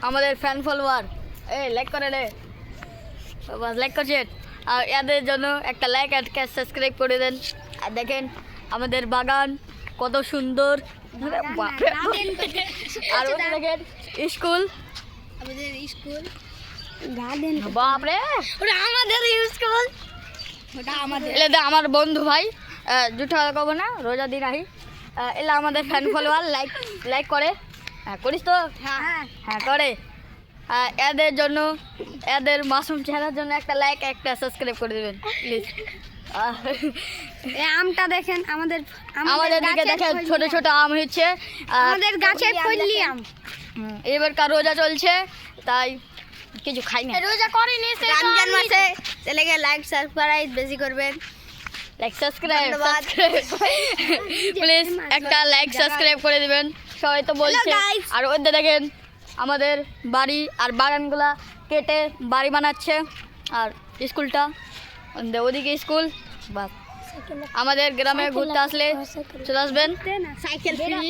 আমাদের fan follower like করে রে বাস লাইক করছেন আর এদের জন্য একটা লাইক আর সাবস্ক্রাইব করে দেন আর দেখেন আমাদের বাগান কত সুন্দর আর ওটা দেখেন স্কুল আমাদের স্কুল গার্ডেন বাপরে ওটা আমাদের স্কুল ওটা আমাদের এলে আমার বন্ধু ভাই জুঠা কব না রোজা দিন আহি এলা আমাদের ফ্যান ফলোয়ার লাইক করে হ্যাঁ করিস তো হ্যাঁ হ্যাঁ করে এদের জন্য এদের মাসুম চেহারার জন্য একটা লাইক একটা সাবস্ক্রাইব করে দেবেন প্লিজ এই আমটা দেখেন আমাদের আমাদের দিকে দেখেন ছোট ছোট আম হচ্ছে আমাদের গাছের ফললি আম এবারকার রোজা চলছে তাই কিছু খাই না রোজা করিনি রমজান মাসে চলে গিয়ে লাইক সাবস্ক্রাইব বেশি করবেন লাইক সাবস্ক্রাইব ধন্যবাদ। প্লিজ একটা লাইক সাবস্ক্রাইব করে দিবেন সবাই তো বলছে guys. আর ওদের দেখেন আমাদের বাড়ি আর বাগানগুলা কেটে বাড়ি বানাচ্ছে আর স্কুলটা ওদিকে স্কুল বাস আমাদের গ্রামে ঘুরতে আসলে চলে আসবেন সাইকেল ফ্রি